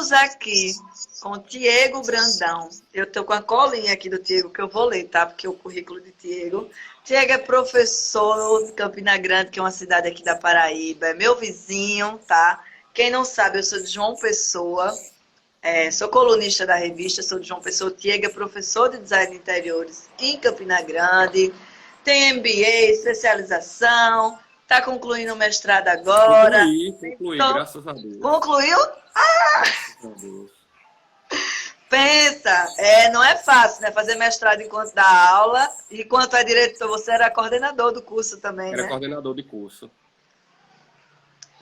Estamos aqui com o Diego Brandão. Eu estou com a colinha aqui do Diego, que eu vou ler, tá? Porque é o currículo de Diego. Diego é professor de Campina Grande, que é uma cidade aqui da Paraíba. É meu vizinho, tá? Quem não sabe, eu sou de João Pessoa. Sou colunista da revista, sou de João Pessoa. Diego é professor de design de interiores em Campina Grande. Tem MBA, especialização. Está concluindo o mestrado agora. Concluí, Então, graças a Deus. concluiu? Graças a Deus. Pensa, não é fácil, né? Fazer mestrado enquanto dá aula, e enquanto é diretor, você era coordenador do curso também, Era né? coordenador de curso.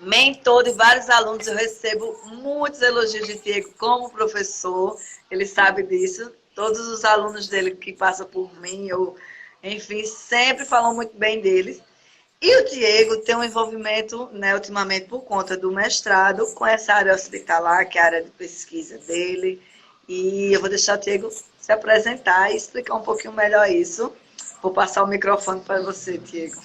Mentor de vários alunos, eu recebo muitos elogios de Diego como professor, ele sabe disso. Todos os alunos dele que passam por mim, enfim, sempre falam muito bem deles. E o Diego tem um envolvimento, né, ultimamente, por conta do mestrado, com essa área hospitalar, que é a área de pesquisa dele. E eu vou deixar o Diego se apresentar e explicar um pouquinho melhor isso. Vou passar o microfone para você, Diego.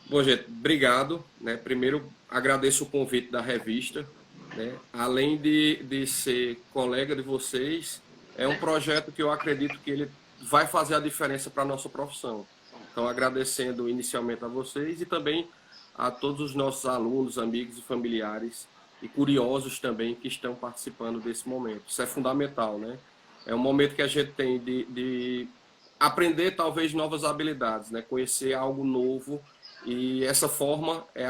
Bom, gente, obrigado. Né? Primeiro, agradeço o convite da revista. Né? Além de ser colega de vocês, é um projeto que eu acredito que ele vai fazer a diferença para a nossa profissão. Então, agradecendo inicialmente a vocês e também a todos os nossos alunos, amigos e familiares e curiosos também que estão participando desse momento. Isso é fundamental, né? É um momento que a gente tem de aprender talvez novas habilidades, né? Conhecer algo novo, e essa forma é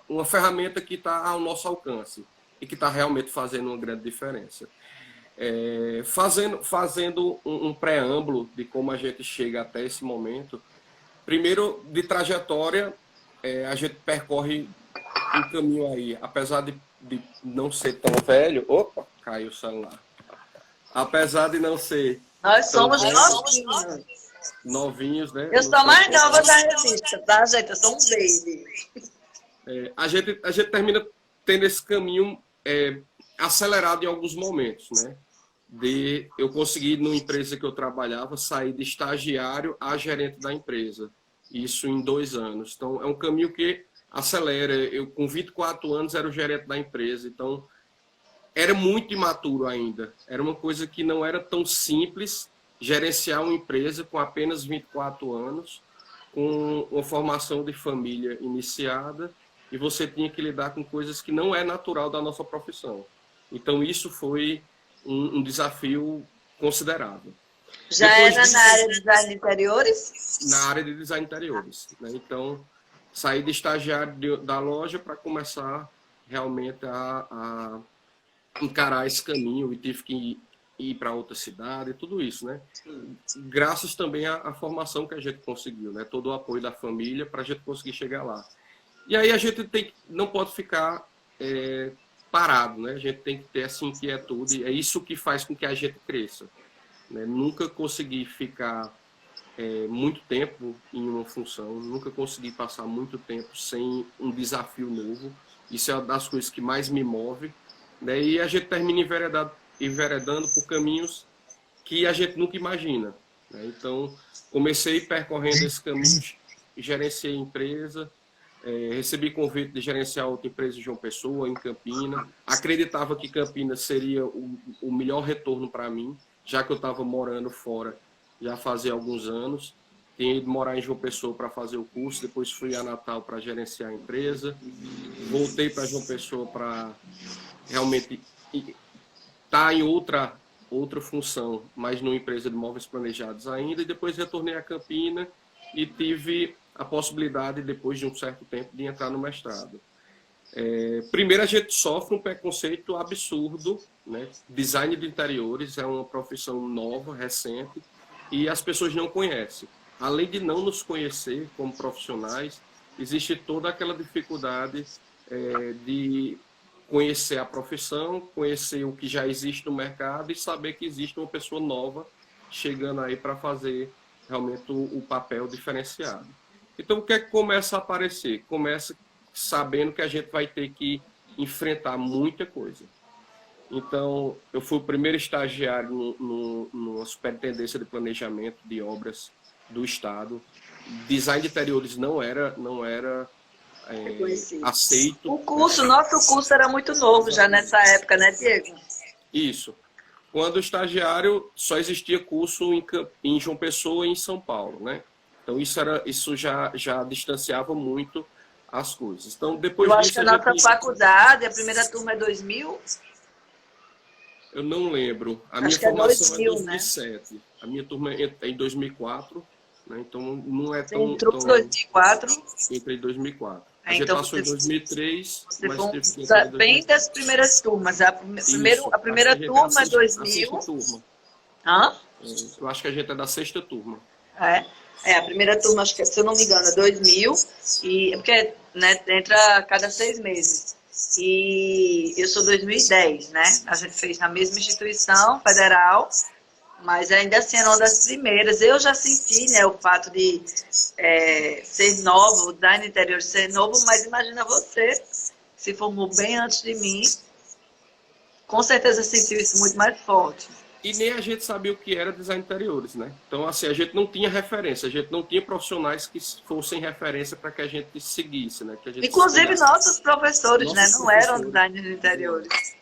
uma ferramenta que está ao nosso alcance e que está realmente fazendo uma grande diferença. Fazendo um preâmbulo de como a gente chega até esse momento. Primeiro, de trajetória, a gente percorre um caminho aí, apesar de não ser tão velho. Opa, caiu o celular. Apesar de não ser Nós tão somos velho, novinhos. novinhos, né? Eu Não sou sei mais quantos nova da anos. revista, tá, gente? Eu sou um baby. A gente termina tendo esse caminho acelerado em alguns momentos, né? Eu consegui, numa empresa que eu trabalhava, sair de estagiário a gerente da empresa. Isso em 2 anos. Então, é um caminho que acelera. Eu, com 24 anos, era o gerente da empresa. Então, era muito imaturo ainda. Era uma coisa que não era tão simples gerenciar uma empresa com apenas 24 anos, com uma formação de família iniciada, e você tinha que lidar com coisas que não é natural da nossa profissão. Então, isso foi um desafio considerável. Já Depois era na disso, área de design de interiores? na área de design interiores. Né? Então, saí de estagiário da loja para começar realmente a encarar esse caminho, e tive que ir para outra cidade, tudo isso, né? Graças também à formação que a gente conseguiu, né? Todo o apoio da família para a gente conseguir chegar lá. E aí a gente não pode ficar parado, né? A gente tem que ter essa inquietude, é isso que faz com que a gente cresça. Né? Nunca consegui ficar muito tempo em uma função, nunca consegui passar muito tempo sem um desafio novo. Isso é uma das coisas que mais me move. Né? E a gente termina enveredando por caminhos que a gente nunca imagina. Né? Então, comecei percorrendo esse caminho, gerenciei empresa, recebi convite de gerenciar outra empresa em João Pessoa, em Campina. Acreditava que Campina seria o melhor retorno para mim, já que eu estava morando fora já fazia alguns anos. Tinha ido morar em João Pessoa para fazer o curso, depois fui a Natal para gerenciar a empresa. Voltei para João Pessoa para realmente estar em outra função, mas numa empresa de móveis planejados ainda, e depois retornei a Campina e tive a possibilidade, depois de um certo tempo, de entrar no mestrado. Primeiro, a gente sofre um preconceito absurdo, né? Design de interiores é uma profissão nova, recente, e as pessoas não conhecem. Além de não nos conhecer como profissionais, existe toda aquela dificuldade de conhecer a profissão, conhecer o que já existe no mercado e saber que existe uma pessoa nova chegando aí para fazer realmente o papel diferenciado. Então, o que é que começa a aparecer? Começa sabendo que a gente vai ter que enfrentar muita coisa. Então, eu fui o primeiro estagiário numa superintendência de planejamento de obras do Estado. Design de interiores não era reconhecido. aceito. O curso, nosso curso era muito novo já nessa época, né, Diego? Isso. Quando estagiário, só existia curso em João Pessoa e em São Paulo, né? Então isso já distanciava muito as coisas. Então depois Eu acho que disso a nossa faculdade, a primeira turma é 2000. eu não lembro. A minha Acho que é formação é 2000, né? 2007. A minha turma é em 2004, né? Então não é Você tão entrou em 2004. entre em 2004. A gente Então passou em 2003, você mas foi teve que entrar em bem 2004. das primeiras turmas. A Isso. a Acho que primeira a gente é turma é a sexta 2000. turma. Hã? Eu acho que a gente é da sexta turma. A primeira turma, acho que, se eu não me engano, é 2000, porque né, entra a cada 6 meses. E eu sou 2010, né? A gente fez na mesma instituição federal, mas ainda assim era uma das primeiras. Eu já senti, né, o fato de ser novo, o design interior ser novo, mas imagina você, se formou bem antes de mim, com certeza sentiu isso muito mais forte. E nem a gente sabia o que era design de interiores, né? Então, assim, a gente não tinha referência, a gente não tinha profissionais que fossem referência para que a gente seguisse, né? Que a gente Inclusive espelhasse. nossos professores, né, Nossos não eram professores. designers de interiores.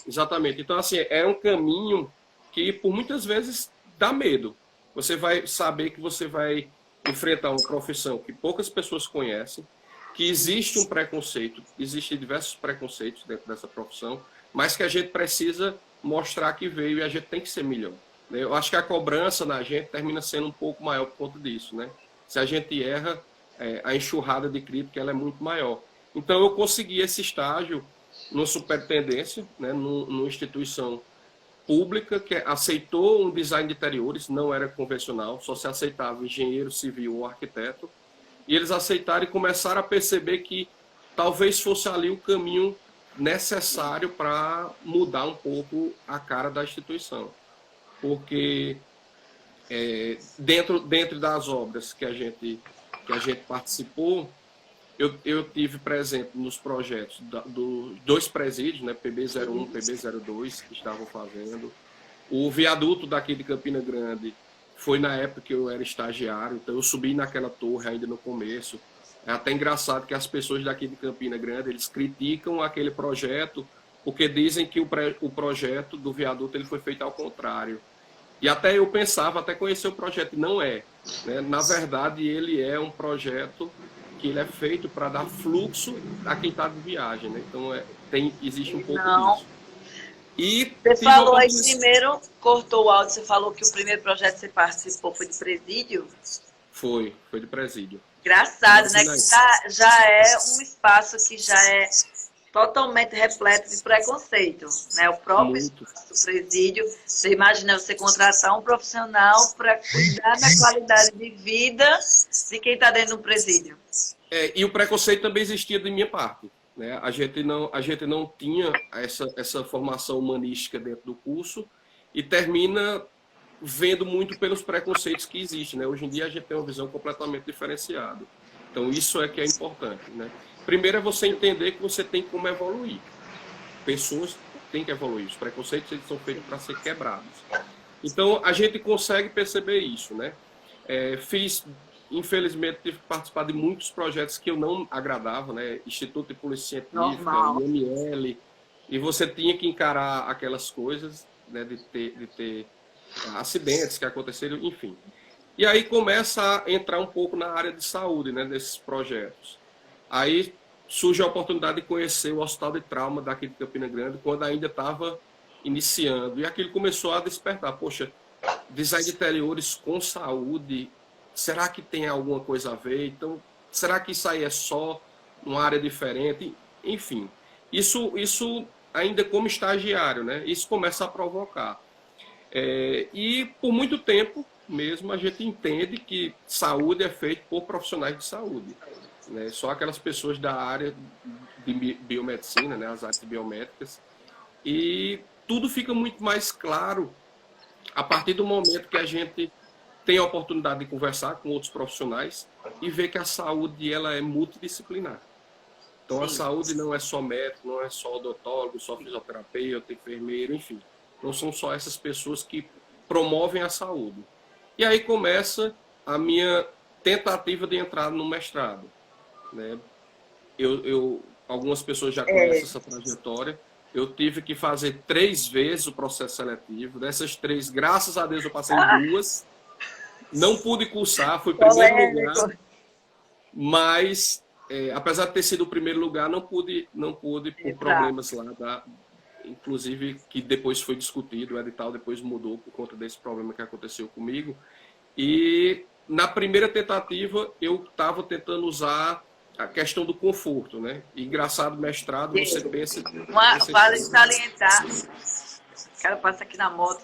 Exatamente. Então, assim, é um caminho que, por muitas vezes, dá medo. Você vai saber que você vai enfrentar uma profissão que poucas pessoas conhecem, que existe um preconceito, existem diversos preconceitos dentro dessa profissão, mas que a gente precisa mostrar que veio e a gente tem que ser melhor. Eu acho que a cobrança na gente termina sendo um pouco maior por conta disso, né? Se a gente erra, a enxurrada de crítica ela é muito maior. Então, eu consegui esse estágio numa superintendência, né, numa instituição pública que aceitou um design de interiores, não era convencional, só se aceitava engenheiro civil ou arquiteto, e eles aceitaram e começaram a perceber que talvez fosse ali o caminho necessário para mudar um pouco a cara da instituição. Porque dentro das obras que a gente participou, eu tive presente nos projetos dos dois presídios, né, PB01, PB02, que estavam fazendo. O viaduto daqui de Campina Grande foi na época que eu era estagiário, então eu subi naquela torre ainda no começo. É até engraçado que as pessoas daqui de Campina Grande, eles criticam aquele projeto porque dizem que o projeto do viaduto ele foi feito ao contrário. E até eu pensava, até conhecer o projeto, e não é. Né? Na verdade, ele é um projeto que ele é feito para dar fluxo a quem está de viagem, né? Então existe um pouco disso. E você falou aí primeiro, cortou o áudio, você falou que o primeiro projeto que você participou foi de presídio? Foi de presídio. Engraçado, né? Que já é um espaço que já é totalmente repleto de preconceito, né? O próprio espaço do presídio, você imagina você contratar um profissional para cuidar da qualidade de vida de quem está dentro do presídio. E o preconceito também existia da minha parte, né? A gente não tinha essa formação humanística dentro do curso e termina vendo muito pelos preconceitos que existem, né? Hoje em dia a gente tem uma visão completamente diferenciada. Então isso é que é importante, né? Primeiro é você entender que você tem como evoluir. Pessoas têm que evoluir. Os preconceitos eles são feitos para ser quebrados. Então a gente consegue perceber isso, né? Infelizmente, tive que participar de muitos projetos que eu não agradava, né? Instituto de Polícia Científica, IML, e você tinha que encarar aquelas coisas, né? De ter acidentes que aconteceram, enfim. E aí começa a entrar um pouco na área de saúde, né? Desses projetos. Aí surge a oportunidade de conhecer o Hospital de Trauma daqui de Campina Grande, quando ainda estava iniciando. E aquilo começou a despertar. Poxa, design de interiores com saúde, será que tem alguma coisa a ver? Então, será que isso aí é só uma área diferente? Enfim, isso ainda como estagiário, né? Isso começa a provocar. E por muito tempo mesmo a gente entende que saúde é feito por profissionais de saúde. Né? Só aquelas pessoas da área de biomedicina, né? As áreas biomédicas. E tudo fica muito mais claro a partir do momento que a gente tem a oportunidade de conversar com outros profissionais e ver que a saúde ela é multidisciplinar. Então, sim, a saúde não é só médico, não é só odontólogo, só fisioterapeuta, enfermeiro, enfim. Não são só essas pessoas que promovem a saúde. E aí começa a minha tentativa de entrar no mestrado. Né? algumas pessoas já conhecem essa trajetória. Eu tive que fazer 3 vezes o processo seletivo. Dessas 3, graças a Deus, eu passei em 2. Não pude cursar, fui primeiro lugar. Mas, apesar de ter sido o primeiro lugar, não pude por problemas lá, inclusive que depois foi discutido, o edital depois mudou por conta desse problema que aconteceu comigo. E na primeira tentativa eu estava tentando usar a questão do conforto, né? E, engraçado, mestrado, você pensa... Vale salientar, o cara passa aqui na moto,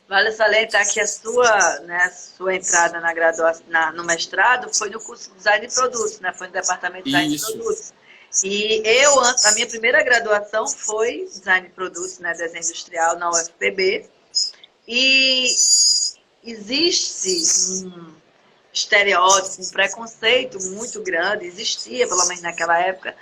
vale salientar que a sua entrada na graduação, no mestrado foi no curso de Design de Produtos, né? Foi no departamento de Design de Produtos. E a minha primeira graduação foi Design de Produtos, né? Desenho Industrial na UFPB. E existe um estereótipo, um preconceito muito grande, existia, pelo menos naquela época,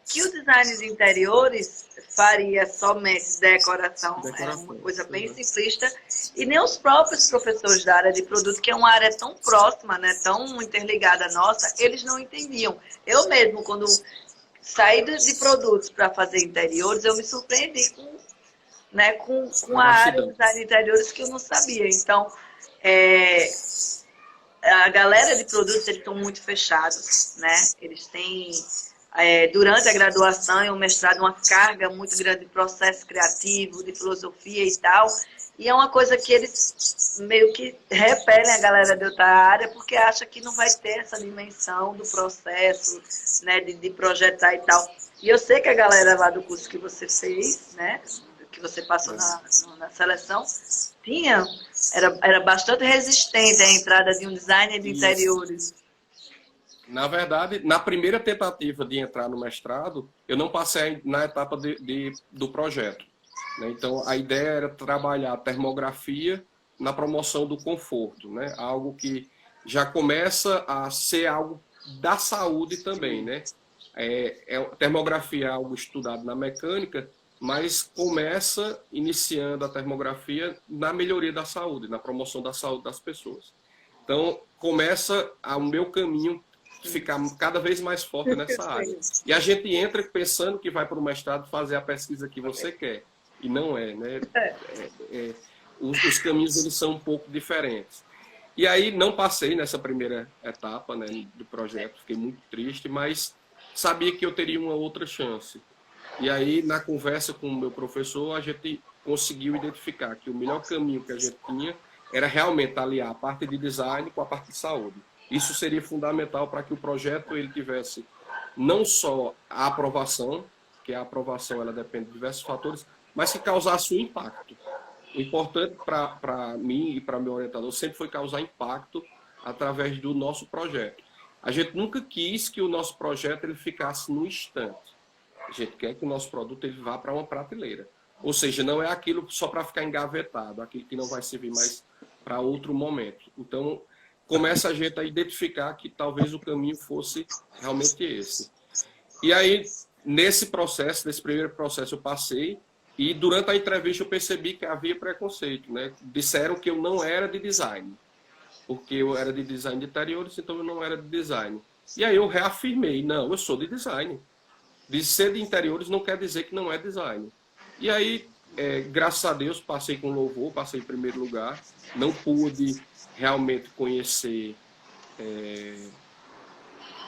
que o design de interiores faria somente decoração. Era uma coisa bem simplista, e nem os próprios professores da área de produto, que é uma área tão próxima, né, tão interligada à nossa, eles não entendiam. Eu mesmo, quando saí de produtos para fazer interiores, eu me surpreendi com a área de design de interiores que eu não sabia. Então, a galera de produtos, eles estão muito fechados, né? Eles têm, durante a graduação e o mestrado, uma carga muito grande de processo criativo, de filosofia e tal. E é uma coisa que eles meio que repelem a galera de outra área, porque acha que não vai ter essa dimensão do processo, né? De projetar e tal. E eu sei que a galera lá do curso que você fez, né? Que você passou na seleção, era bastante resistente à entrada de um designer de interiores. Na verdade, na primeira tentativa de entrar no mestrado, eu não passei na etapa do projeto, né? Então, a ideia era trabalhar a termografia na promoção do conforto, né? Algo que já começa a ser algo da saúde também, né? Termografia é algo estudado na mecânica, mas começa iniciando a termografia na melhoria da saúde, na promoção da saúde das pessoas. Então, começa o meu caminho ficar cada vez mais forte nessa área. E a gente entra pensando que vai para o mestrado fazer a pesquisa que você quer. E não é, né? Os caminhos, eles são um pouco diferentes. E aí, não passei nessa primeira etapa, né, do projeto, fiquei muito triste, mas sabia que eu teria uma outra chance. E aí, na conversa com o meu professor, a gente conseguiu identificar que o melhor caminho que a gente tinha era realmente aliar a parte de design com a parte de saúde. Isso seria fundamental para que o projeto ele tivesse não só a aprovação, que a aprovação ela depende de diversos fatores, mas que causasse um impacto. O importante para mim e para meu orientador sempre foi causar impacto através do nosso projeto. A gente nunca quis que o nosso projeto ele ficasse no instante. A gente quer que o nosso produto ele vá para uma prateleira. Ou seja, não é aquilo só para ficar engavetado, aquilo que não vai servir mais para outro momento. Então, começa a gente a identificar que talvez o caminho fosse realmente esse. E aí, nesse primeiro processo eu passei, e durante a entrevista eu percebi que havia preconceito, né? Disseram que eu não era de design, porque eu era de design de interiores, então eu não era de design. E aí eu reafirmei, não, eu sou de design. De ser de interiores não quer dizer que não é design. E aí, graças a Deus, passei com louvor, passei em primeiro lugar. Não pude realmente conhecer,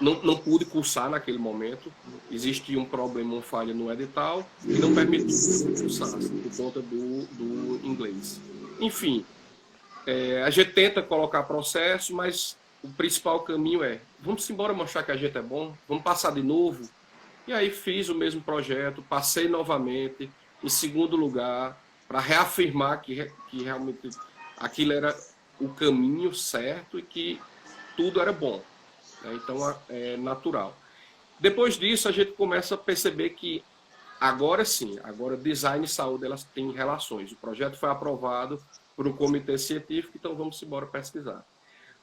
não pude cursar naquele momento. Existia um problema, uma falha no edital, e não permitiu que eu cursasse, por conta do inglês. Enfim, a gente tenta colocar processo, mas o principal caminho vamos embora mostrar que a gente é bom, vamos passar de novo. E aí fiz o mesmo projeto, passei novamente, em segundo lugar, para reafirmar que realmente aquilo era o caminho certo e que tudo era bom. Então, é natural. Depois disso, a gente começa a perceber que agora sim, agora design e saúde elas têm relações. O projeto foi aprovado por um comitê científico, então vamos embora pesquisar.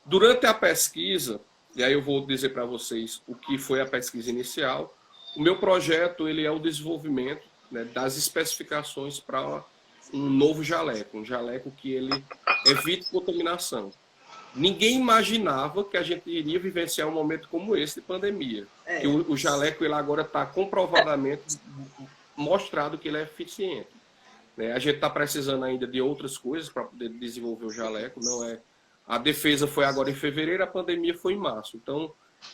Durante a pesquisa, e aí eu vou dizer para vocês o que foi a pesquisa inicial. O meu projeto ele é o desenvolvimento, né, das especificações para um novo jaleco, um jaleco que ele evite contaminação. ninguém imaginava que a gente iria vivenciar um momento como esse de pandemia. Que o jaleco ele agora está comprovadamente mostrado que ele é eficiente. Né? A gente está precisando ainda de outras coisas para poder desenvolver o jaleco. Não é. A defesa foi agora em fevereiro, a pandemia foi em março. Então,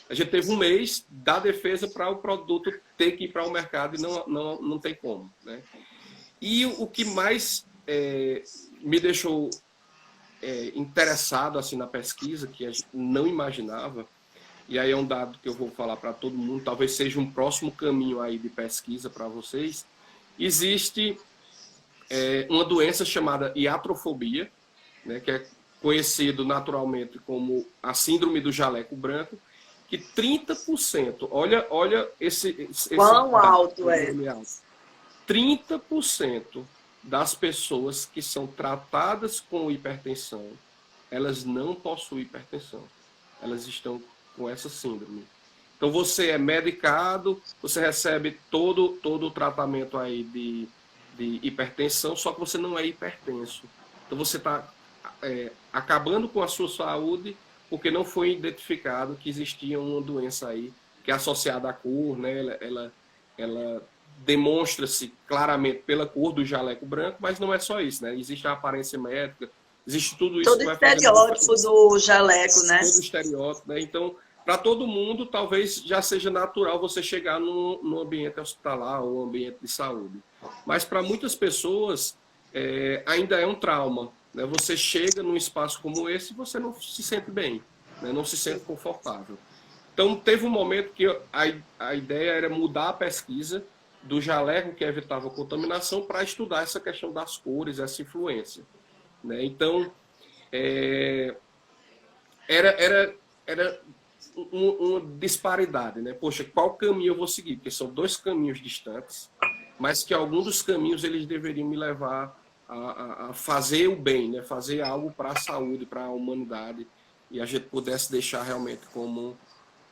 a gente teve um mês da defesa para o produto ter que ir para o mercado e não tem como. Né? E o que mais me deixou interessado assim, na pesquisa, que a gente não imaginava, e aí é um dado que eu vou falar para todo mundo, talvez seja um próximo caminho aí de pesquisa para vocês, existe uma doença chamada iatrofobia, né, que é conhecido naturalmente como a síndrome do jaleco branco, que 30%, olha esse quão alto é? 30% das pessoas que são tratadas com hipertensão, elas não possuem hipertensão. Elas estão com essa síndrome. Então você é medicado, você recebe todo o tratamento aí de hipertensão, só que você não é hipertenso. Então você está acabando com a sua saúde porque não foi identificado que existia uma doença aí que é associada à cor, né? Ela demonstra-se claramente pela cor do jaleco branco, mas não é só isso, né? Existe a aparência médica, existe tudo isso. Todo o estereótipo do jaleco, né? Todo o estereótipo, né? Então, para todo mundo, talvez já seja natural você chegar no ambiente hospitalar ou ambiente de saúde. Mas para muitas pessoas, ainda é um trauma. Né? Você chega num espaço como esse e você não se sente bem, né? Não se sente confortável. Então, teve um momento que a ideia era mudar a pesquisa do jaleco que evitava contaminação para estudar essa questão das cores, essa influência. Né? Então, era uma disparidade. Né? Poxa, qual caminho eu vou seguir? Porque são dois caminhos distantes, mas que algum dos caminhos eles deveriam me levar a fazer o bem, né? Fazer algo para a saúde, para a humanidade, e a gente pudesse deixar realmente como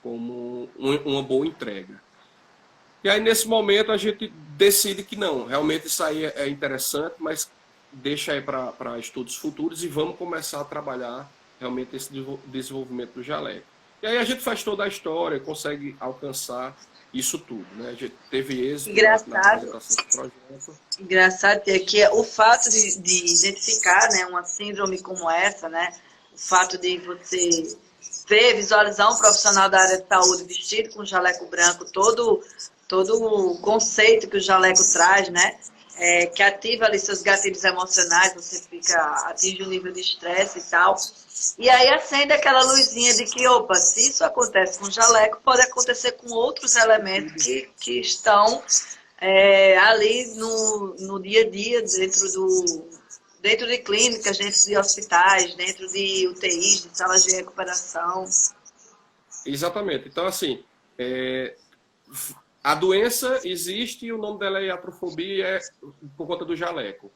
uma boa entrega. E aí, nesse momento, a gente decide que não, realmente isso aí é interessante, mas deixa aí para estudos futuros e vamos começar a trabalhar realmente esse desenvolvimento do jaleco. E aí a gente faz toda a história, consegue alcançar isso tudo. Né? A gente teve êxito na apresentação do projeto. Engraçado é que o fato de identificar, né, uma síndrome como essa, né, o fato de você visualizar um profissional da área de saúde vestido com jaleco branco, todo o conceito que o jaleco traz, né? Que ativa ali seus gatilhos emocionais, você atinge um nível de estresse e tal. E aí acende aquela luzinha de que, opa, se isso acontece com o jaleco, pode acontecer com outros elementos que estão ali no dia a dia, dentro de clínicas, dentro de hospitais, dentro de UTIs, de salas de recuperação. Exatamente. Então, assim, a doença existe e o nome dela é iatrofobia por conta do jaleco.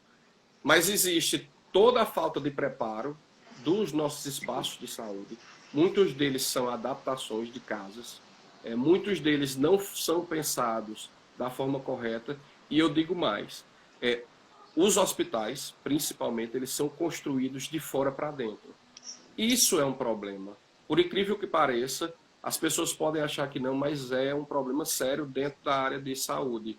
Mas existe toda a falta de preparo dos nossos espaços de saúde. Muitos deles são adaptações de casas. Muitos deles não são pensados da forma correta. E eu digo mais, os hospitais, principalmente, eles são construídos de fora para dentro. Isso é um problema. Por incrível que pareça, as pessoas podem achar que não, mas é um problema sério dentro da área de saúde.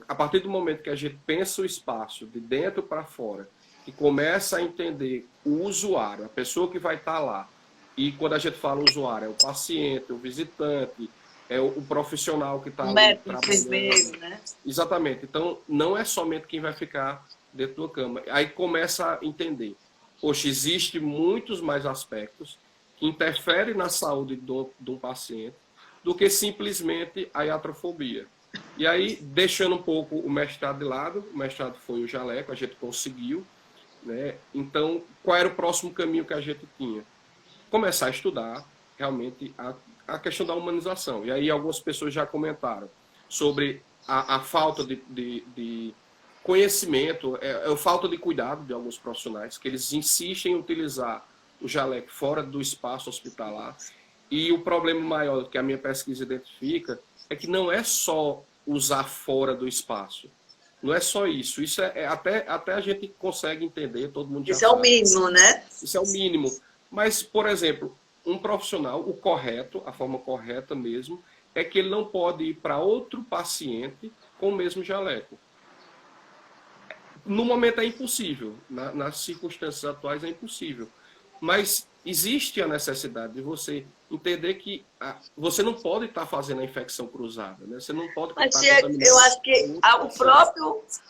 A partir do momento que a gente pensa o espaço de dentro para fora e começa a entender o usuário, a pessoa que vai estar lá, e quando a gente fala usuário, é o paciente, o visitante, é o profissional que está ali trabalhando. Né? Exatamente. Então, não é somente quem vai ficar dentro da cama. Aí começa a entender. Poxa, existem muitos mais aspectos que interferem na saúde de um paciente do que simplesmente a iatrofobia. E aí, deixando um pouco o mestrado de lado, o mestrado foi o jaleco, a gente conseguiu. Né? Então, qual era o próximo caminho que a gente tinha? Começar a estudar realmente a questão da humanização. E aí algumas pessoas já comentaram sobre a falta de conhecimento, a falta de cuidado de alguns profissionais, que eles insistem em utilizar o jaleco fora do espaço hospitalar. E o problema maior que a minha pesquisa identifica é que não é só usar fora do espaço. Não é só isso. Isso até a gente consegue entender, todo mundo já sabe. Isso é o mínimo, né? Isso é o mínimo. Mas, por exemplo, um profissional, o correto, a forma correta mesmo, é que ele não pode ir para outro paciente com o mesmo jaleco. No momento é impossível, nas circunstâncias atuais é impossível. Mas existe a necessidade de você entender que você não pode estar fazendo a infecção cruzada, né? Você não pode Mas estar contaminando. eu acho que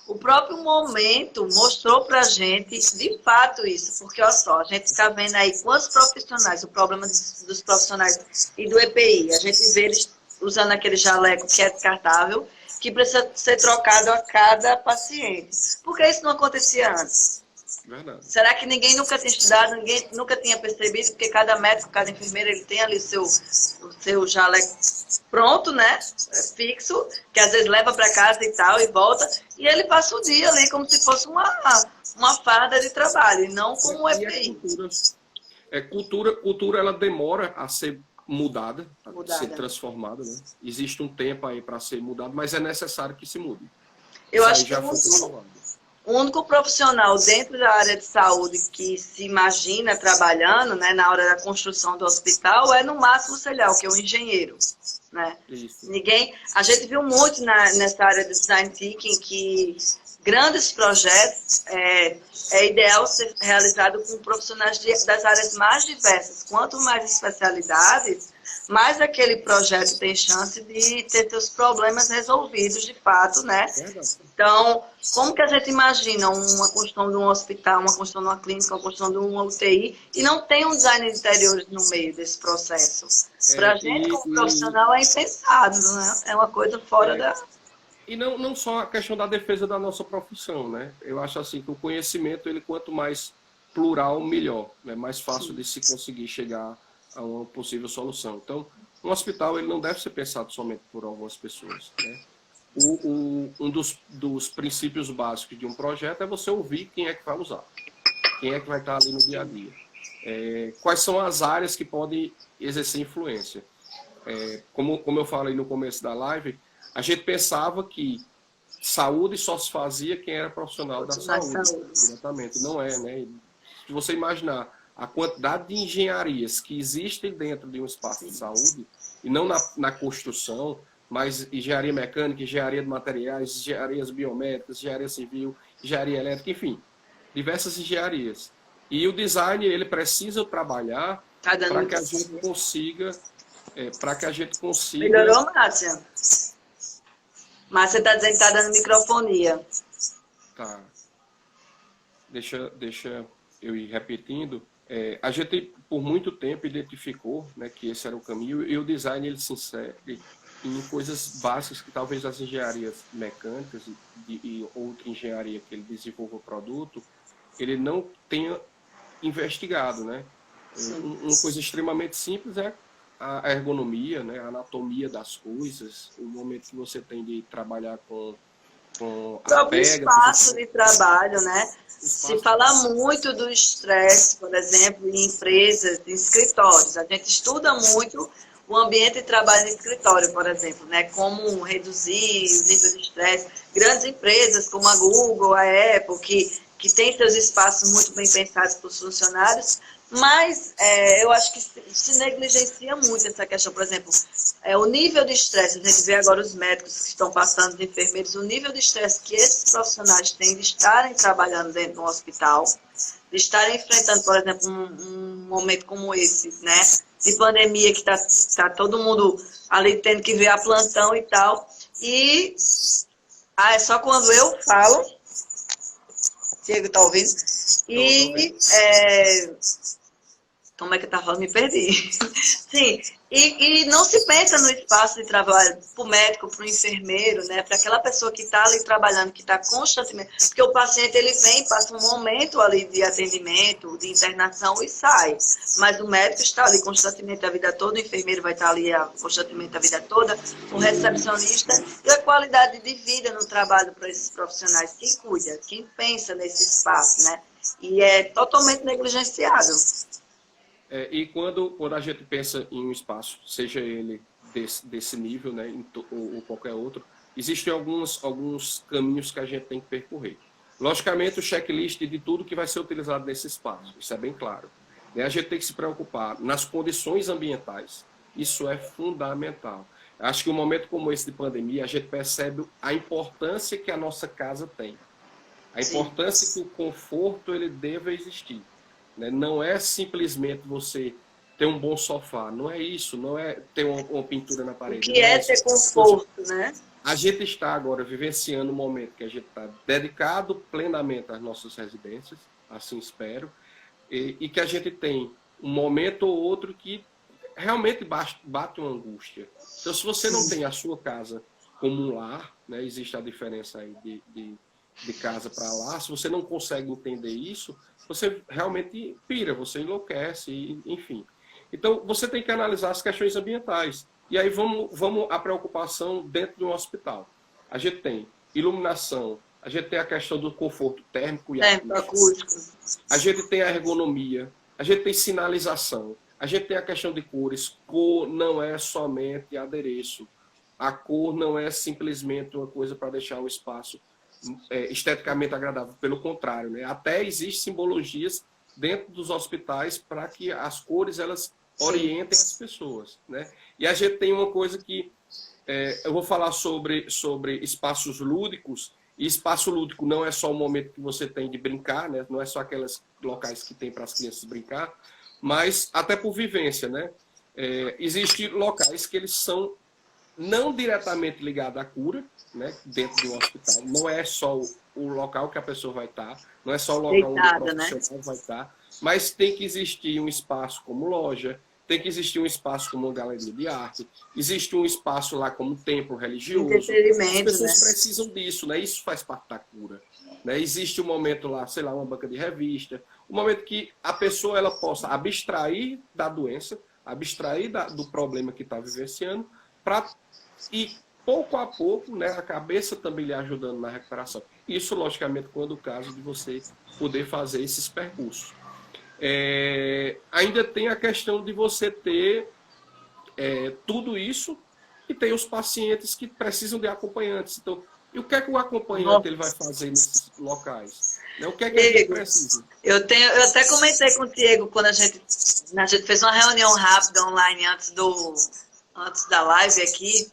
o próprio momento mostrou para a gente, de fato, isso. Porque, olha só, a gente está vendo aí quantos profissionais, o problema dos profissionais e do EPI, a gente vê eles usando aquele jaleco que é descartável, que precisa ser trocado a cada paciente. Por que isso não acontecia antes? Verdade. Será que ninguém nunca tinha estudado, ninguém nunca tinha percebido? Porque cada médico, cada enfermeira, ele tem ali o seu jaleco pronto, né? Fixo, que às vezes leva para casa e tal, e volta. E ele passa o dia ali como se fosse uma farda de trabalho, e não como um EPI. Cultura, ela demora a ser mudada, a ser transformada, né? Existe um tempo aí para ser mudado, mas é necessário que se mude. Eu acho que o único profissional dentro da área de saúde que se imagina trabalhando, né, na hora da construção do hospital é no máximo, sei lá, o que é o engenheiro, né? A gente viu muito nessa área do design thinking que grandes projetos é ideal ser realizado com profissionais das áreas mais diversas. Quanto mais especialidades, mais aquele projeto tem chance de ter seus problemas resolvidos de fato, né? Então, como que a gente imagina uma construção de um hospital, uma construção de uma clínica, uma construção de uma UTI, e não tem um design de interiores no meio desse processo? Para a gente, como profissional, é impensado, né? É uma coisa fora da... E não só a questão da defesa da nossa profissão, né? Eu acho assim que o conhecimento, ele quanto mais plural, melhor. É, né? Mais fácil de se conseguir chegar a uma possível solução. Então, um hospital, ele não deve ser pensado somente por algumas pessoas, né? Um dos princípios básicos de um projeto é você ouvir quem é que vai usar, quem é que vai estar ali no dia a dia. Quais são as áreas que podem exercer influência. Como eu falei no começo da live, a gente pensava que saúde só se fazia quem era profissional da saúde. Exatamente, não é, né? Se você imaginar a quantidade de engenharias que existem dentro de um espaço de saúde, e não na construção, mas engenharia mecânica, engenharia de materiais, engenharias biomédicas, engenharia civil, engenharia elétrica, enfim, diversas engenharias. E o design, ele precisa trabalhar para que a gente consiga... Melhorou, Márcia? Márcia está dizendo que está dando microfonia. Tá. Deixa eu ir repetindo. A gente, por muito tempo, identificou, né, que esse era o caminho, e o design, ele se insere em coisas básicas que talvez as engenharias mecânicas e outra engenharia que ele desenvolva o produto, ele não tenha investigado, né? Uma coisa extremamente simples é a ergonomia, né, a anatomia das coisas, o momento que você tem de trabalhar com o próprio espaço de trabalho, né? Se fala muito do estresse, por exemplo, em empresas, em escritórios. A gente estuda muito o ambiente de trabalho em escritório, por exemplo, né? Como reduzir o nível de estresse. Grandes empresas como a Google, a Apple, que tem seus espaços muito bem pensados para os funcionários, mas eu acho que se negligencia muito essa questão. Por exemplo, o nível de estresse, a gente vê agora os médicos que estão passando, os enfermeiros, o nível de estresse que esses profissionais têm de estarem trabalhando dentro de um hospital, de estarem enfrentando, por exemplo, um momento como esse, né, de pandemia, que tá todo mundo ali tendo que ver a plantão e tal. E é só quando eu falo, Diego tá ouvindo, e como é que eu estava falando? Me perdi. Sim, e não se pensa no espaço de trabalho para o médico, para o enfermeiro, né? Para aquela pessoa que está ali trabalhando, que está constantemente... Porque o paciente, ele vem, passa um momento ali de atendimento, de internação e sai. Mas o médico está ali constantemente a vida toda, o enfermeiro vai estar ali constantemente a vida toda, o recepcionista, e a qualidade de vida no trabalho para esses profissionais. Quem cuida, quem pensa nesse espaço, né? E é totalmente negligenciado. E quando a gente pensa em um espaço, seja ele desse nível, né, ou qualquer outro, existem alguns caminhos que a gente tem que percorrer. Logicamente, o checklist de tudo que vai ser utilizado nesse espaço, isso é bem claro. né? A gente tem que se preocupar nas condições ambientais. Isso é fundamental. Acho que um momento como esse de pandemia, a gente percebe a importância que a nossa casa tem. A importância que o conforto ele deve existir, né? Não é simplesmente você ter um bom sofá, não é isso, não é ter uma pintura na parede. O que é ter conforto, né? A gente está agora vivenciando um momento que a gente está dedicado plenamente às nossas residências, assim espero, e que a gente tem um momento ou outro que realmente bate uma angústia. Então, se você não tem a sua casa como um lar, né, existe a diferença aí de casa para lar, se você não consegue entender isso, você realmente pira, você enlouquece, enfim. Então, você tem que analisar as questões ambientais. E aí vamos à preocupação dentro de um hospital. A gente tem iluminação, a gente tem a questão do conforto térmico e acústico. A gente tem a ergonomia, a gente tem sinalização, a gente tem a questão de cores. Cor não é somente adereço. A cor não é simplesmente uma coisa para deixar o espaço esteticamente agradável. Pelo contrário, né? Até existem simbologias dentro dos hospitais para que as cores elas orientem as pessoas, né? E a gente tem uma coisa que eu vou falar sobre espaços lúdicos. E espaço lúdico não é só o momento que você tem de brincar, né? Não é só aqueles locais que tem para as crianças brincar, mas até por vivência, né? Existem locais que eles são não diretamente ligados à cura, né? Dentro de um hospital. Não é só o local que a pessoa vai estar, não é só o local onde o profissional vai estar, mas tem que existir um espaço como loja, tem que existir um espaço como uma galeria de arte, existe um espaço lá como um templo religioso. As pessoas precisam disso, né? Isso faz parte da cura. Né? Existe um momento lá, sei lá, uma banca de revista, um momento que a pessoa ela possa abstrair da doença, abstrair do problema que está vivenciando, e pouco a pouco, né, a cabeça também lhe ajudando na recuperação. Isso, logicamente, quando o caso de você poder fazer esses percursos. Ainda tem a questão de você ter tudo isso e tem os pacientes que precisam de acompanhantes. Então, e o que é que o acompanhante ele vai fazer nesses locais? Né? O que é que ele precisa? Eu até comentei com o Diego quando a gente fez uma reunião rápida online antes da live aqui.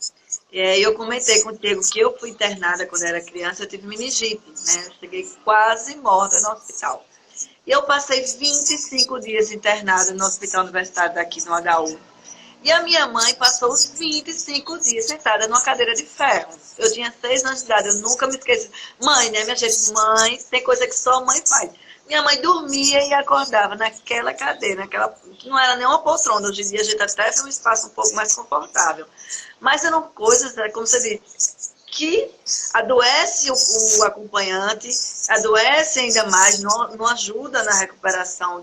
E aí eu comentei contigo que eu fui internada quando era criança, eu tive meningite, né? Eu cheguei quase morta no hospital. E eu passei 25 dias internada no Hospital Universitário daqui no HU. E a minha mãe passou os 25 dias sentada numa cadeira de ferro. Eu tinha 6 anos de idade, eu nunca me esqueci. Mãe, né, minha gente? Mãe, tem coisa que só a mãe faz. Minha mãe dormia e acordava naquela cadeira, que não era nem uma poltrona. Hoje em dia a gente até tem um espaço um pouco mais confortável. Mas eram coisas, como você disse, que adoece o acompanhante, adoece ainda mais, não ajuda na recuperação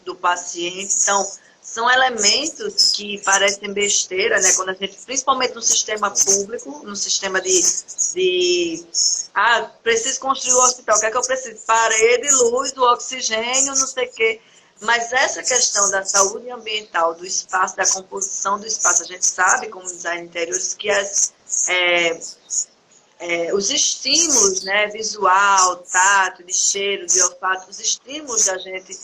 do paciente. Então, são elementos que parecem besteira, né? Quando a gente, principalmente no sistema público, no sistema preciso construir um hospital, o que é que eu preciso? Parede, luz, do oxigênio, não sei o quê. Mas essa questão da saúde ambiental, do espaço, da composição do espaço, a gente sabe, como design de interiores, que os estímulos, né, visual, tato, de cheiro, de olfato, os estímulos da gente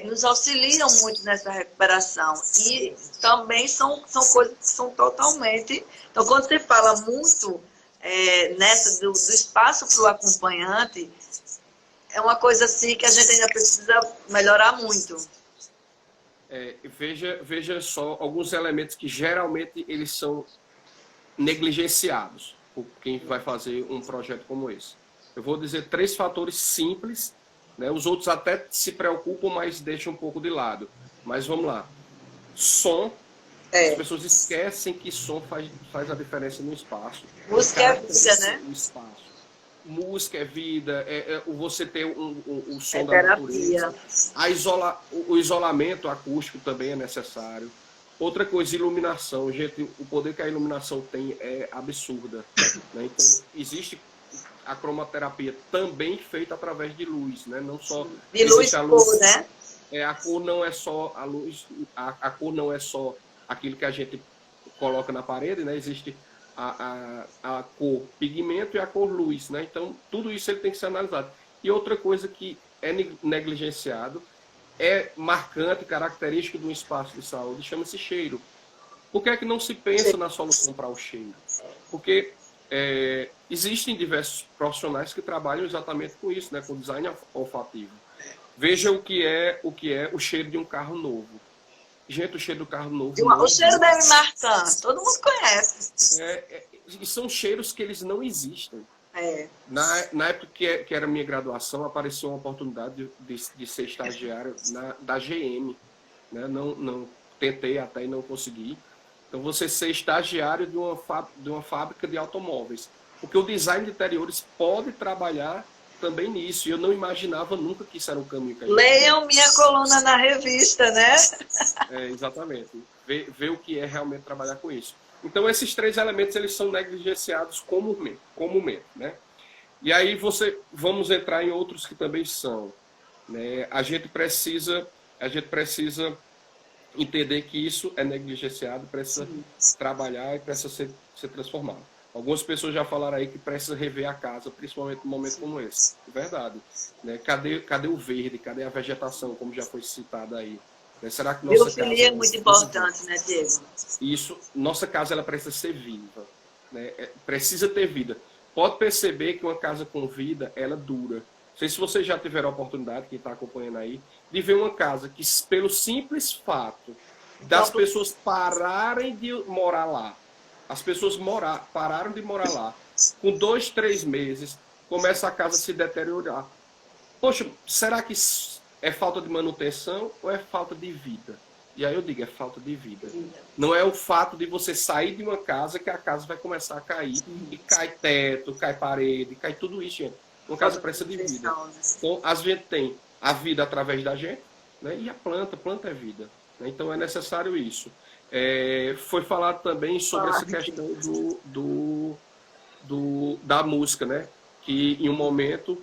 nos auxiliam muito nessa recuperação. E também são coisas que são totalmente... Então, quando você fala muito do espaço para o acompanhante, é uma coisa assim que a gente ainda precisa melhorar muito. Veja só alguns elementos que geralmente eles são negligenciados por quem vai fazer um projeto como esse. Eu vou dizer 3 fatores simples, né? Os outros até se preocupam, mas deixam um pouco de lado. Mas vamos lá. Som. As pessoas esquecem que som faz a diferença no espaço. Música é vida, né? No espaço. Música é vida, você ter o som da terapia. Natureza. O isolamento acústico também é necessário. Outra coisa, iluminação. Gente, o poder que a iluminação tem é absurda. Né? Então, existe a cromoterapia também feita através de luz, né? Não só de luz, a luz, cor, né? A cor não é só a luz, a cor não é só aquilo que a gente coloca na parede, né? Existe a cor pigmento e a cor luz, né? Então, tudo isso ele tem que ser analisado. E outra coisa que é negligenciado é marcante, característico de um espaço de saúde, chama-se cheiro. Por que é que não se pensa na solução para o cheiro? Porque existem diversos profissionais que trabalham exatamente com isso, né, com design olfativo. Veja o que é o cheiro de um carro novo. Gente, o cheiro do carro novo... O cheiro deve marcar, todo mundo conhece. E são cheiros que eles não existem. Na época que era minha graduação, apareceu uma oportunidade de ser estagiário da GM. Né? Não tentei até e não consegui. Então, você ser estagiário de uma fábrica de automóveis. Porque o design de interiores pode trabalhar também nisso. E eu não imaginava nunca que isso era um caminho que a gente... Leiam minha coluna na revista, né? Exatamente. Ver o que é realmente trabalhar com isso. Então, esses 3 elementos, eles são negligenciados comumente, né? E aí, vamos entrar em outros que também são. Né? A gente precisa entender que isso é negligenciado, precisa trabalhar e precisa ser transformado. Algumas pessoas já falaram aí que precisa rever a casa, principalmente num momento como esse. É verdade. Né? Cadê o verde? Cadê a vegetação, como já foi citado aí? Né? Será que nossa casa... é muito importante, né, Diego? Isso, nossa casa ela precisa ser viva. Né? Precisa ter vida. Pode perceber que uma casa com vida, ela dura. Não sei se vocês já tiveram a oportunidade, quem está acompanhando aí, de ver uma casa que, pelo simples fato das pessoas pararem de morar lá, as pessoas pararam de morar lá, com 2, 3 meses, começa a casa a se deteriorar. Poxa, será que é falta de manutenção ou é falta de vida? E aí eu digo, é falta de vida. Não é o fato de você sair de uma casa que a casa vai começar a cair. E cai teto, cai parede, cai tudo isso, gente. Uma casa precisa de vida. Então, a gente tem a vida através da gente, né? E a planta é vida. Né? Então, é necessário isso. Foi falado também sobre essa questão da música, né? Que em um momento,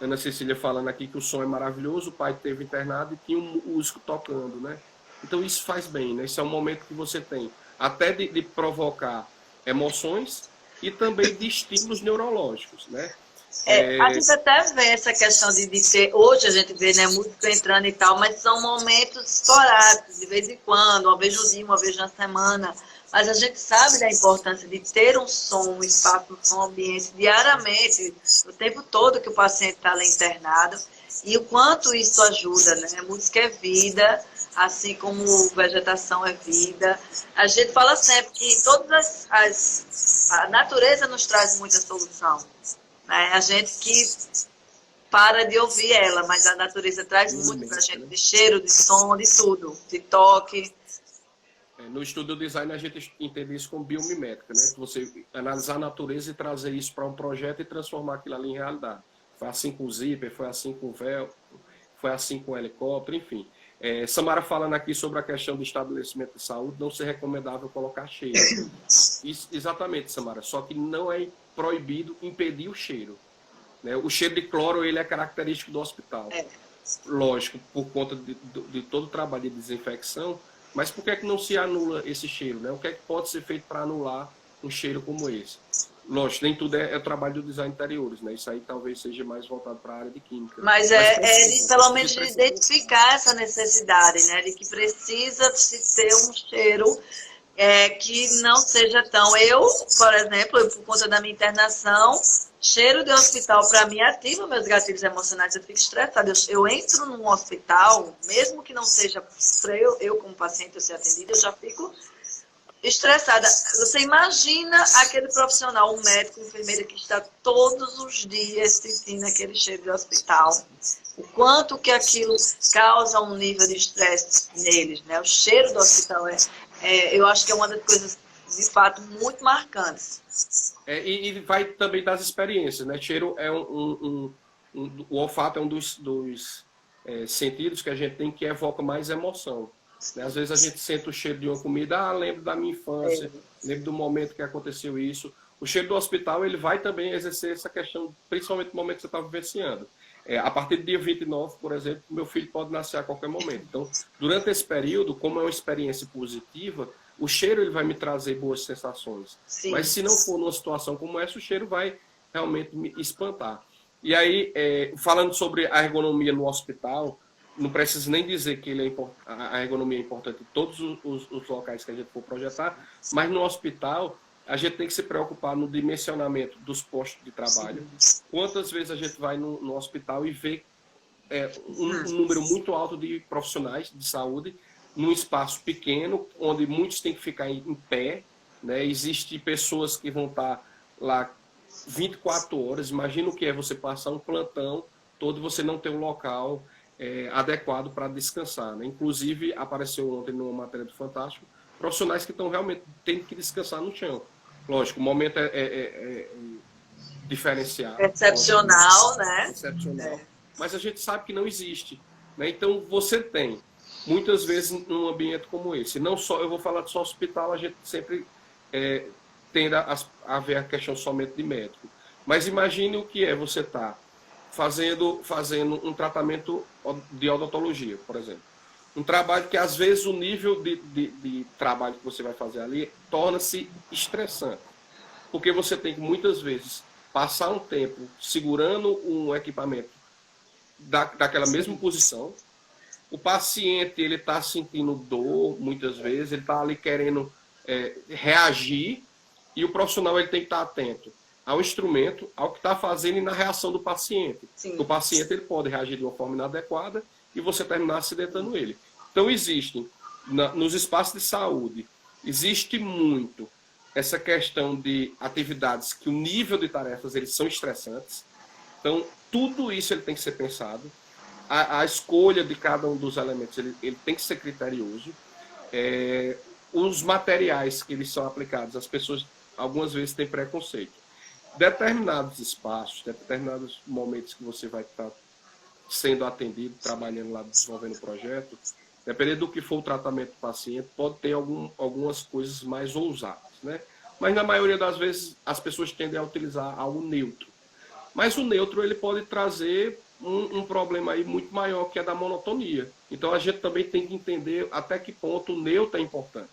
Ana Cecília falando aqui que o som é maravilhoso, o pai esteve internado e tinha um músico tocando, né? Então, isso faz bem, né? Isso é um momento que você tem até de provocar emoções e também de estímulos neurológicos, né? A gente até vê essa questão de ter, hoje a gente vê, né, música entrando e tal, mas são momentos esporádicos, de vez em quando, uma vez no dia, uma vez na semana, mas a gente sabe da importância de ter um som, um espaço, um som ambiente diariamente, o tempo todo que o paciente está lá internado, e o quanto isso ajuda, né? A música é vida, assim como vegetação é vida. A gente fala sempre que a natureza nos traz muita solução. Né? A gente que para de ouvir ela, mas a natureza traz muito para a gente, de cheiro, de som, de tudo, de toque. No estudo do design, a gente entende isso como biomimética, né? Você analisar a natureza e trazer isso para um projeto e transformar aquilo ali em realidade. Foi assim com o zíper, foi assim com o véu, foi assim com o helicóptero, enfim. Samara falando aqui sobre a questão do estabelecimento de saúde, não ser recomendável colocar cheiro. Isso, exatamente, Samara, só que não é proibido impedir o cheiro. Né? O cheiro de cloro ele é característico do hospital. Lógico, por conta de todo o trabalho de desinfecção, mas por que é que não se anula esse cheiro? Né? O que é que pode ser feito para anular um cheiro como esse? Lógico, nem tudo é trabalho do design interiores, né? Isso aí talvez seja mais voltado para a área de química. Mas pelo menos de identificar essa necessidade, né? De que precisa se ter um cheiro que não seja tão... Eu, por exemplo, por conta da minha internação, cheiro de hospital para mim ativa meus gatilhos emocionais, eu fico estressada. Eu entro num hospital, mesmo que não seja para eu como paciente eu ser atendida, eu já fico estressada. Você imagina aquele profissional, um médico, um enfermeiro que está todos os dias sentindo aquele cheiro de hospital. O quanto que aquilo causa um nível de estresse neles, né? O cheiro do hospital eu acho que é uma das coisas, de fato, muito marcantes. E vai também das experiências, né? Cheiro é o olfato é um dos sentidos que a gente tem que evoca mais emoção. Né? Às vezes a gente sente o cheiro de uma comida, lembro da minha infância, lembro do momento que aconteceu isso. O cheiro do hospital ele vai também exercer essa questão, principalmente no momento que você está vivenciando. A partir do dia 29, por exemplo, meu filho pode nascer a qualquer momento. Então, durante esse período, como é uma experiência positiva, o cheiro ele vai me trazer boas sensações. Sim. Mas se não for numa situação como essa, o cheiro vai realmente me espantar. E aí, falando sobre a ergonomia no hospital, não preciso nem dizer que a ergonomia é importante em todos os locais que a gente for projetar, mas no hospital a gente tem que se preocupar no dimensionamento dos postos de trabalho. Quantas vezes a gente vai no hospital e vê um número muito alto de profissionais de saúde num espaço pequeno, onde muitos têm que ficar em pé, né? Existem pessoas que vão estar lá 24 horas. Imagina o que é você passar um plantão todo e você não ter um local adequado para descansar, né? Inclusive, apareceu ontem numa matéria do Fantástico, profissionais que estão realmente tendo que descansar no chão. Lógico, o momento é diferenciado. Excepcional, né? Excepcional. Mas a gente sabe que não existe, né? Então, você tem, muitas vezes, num ambiente como esse. Não só, eu vou falar de só hospital, a gente sempre tende a ver a questão somente de médico. Mas imagine o que é você estar fazendo um tratamento de odontologia, por exemplo. Um trabalho que, às vezes, o nível de trabalho que você vai fazer ali torna-se estressante. Porque você tem que, muitas vezes, passar um tempo segurando um equipamento daquela mesma posição. O paciente ele está sentindo dor, muitas vezes, ele está ali querendo reagir, e o profissional ele tem que estar atento ao instrumento, ao que está fazendo e na reação do paciente. O paciente ele pode reagir de uma forma inadequada e você terminar acidentando ele. Então, existem, nos espaços de saúde, existe muito essa questão de atividades que o nível de tarefas eles são estressantes. Então, tudo isso ele tem que ser pensado. A escolha de cada um dos elementos ele tem que ser criterioso. Os materiais que eles são aplicados, as pessoas algumas vezes têm preconceito. Determinados espaços, determinados momentos que você vai estar sendo atendido, trabalhando lá, desenvolvendo o projeto, dependendo do que for o tratamento do paciente, pode ter algumas coisas mais ousadas, né? Mas na maioria das vezes as pessoas tendem a utilizar algo neutro. Mas o neutro ele pode trazer um problema aí muito maior, que é da monotonia. Então a gente também tem que entender até que ponto o neutro é importante.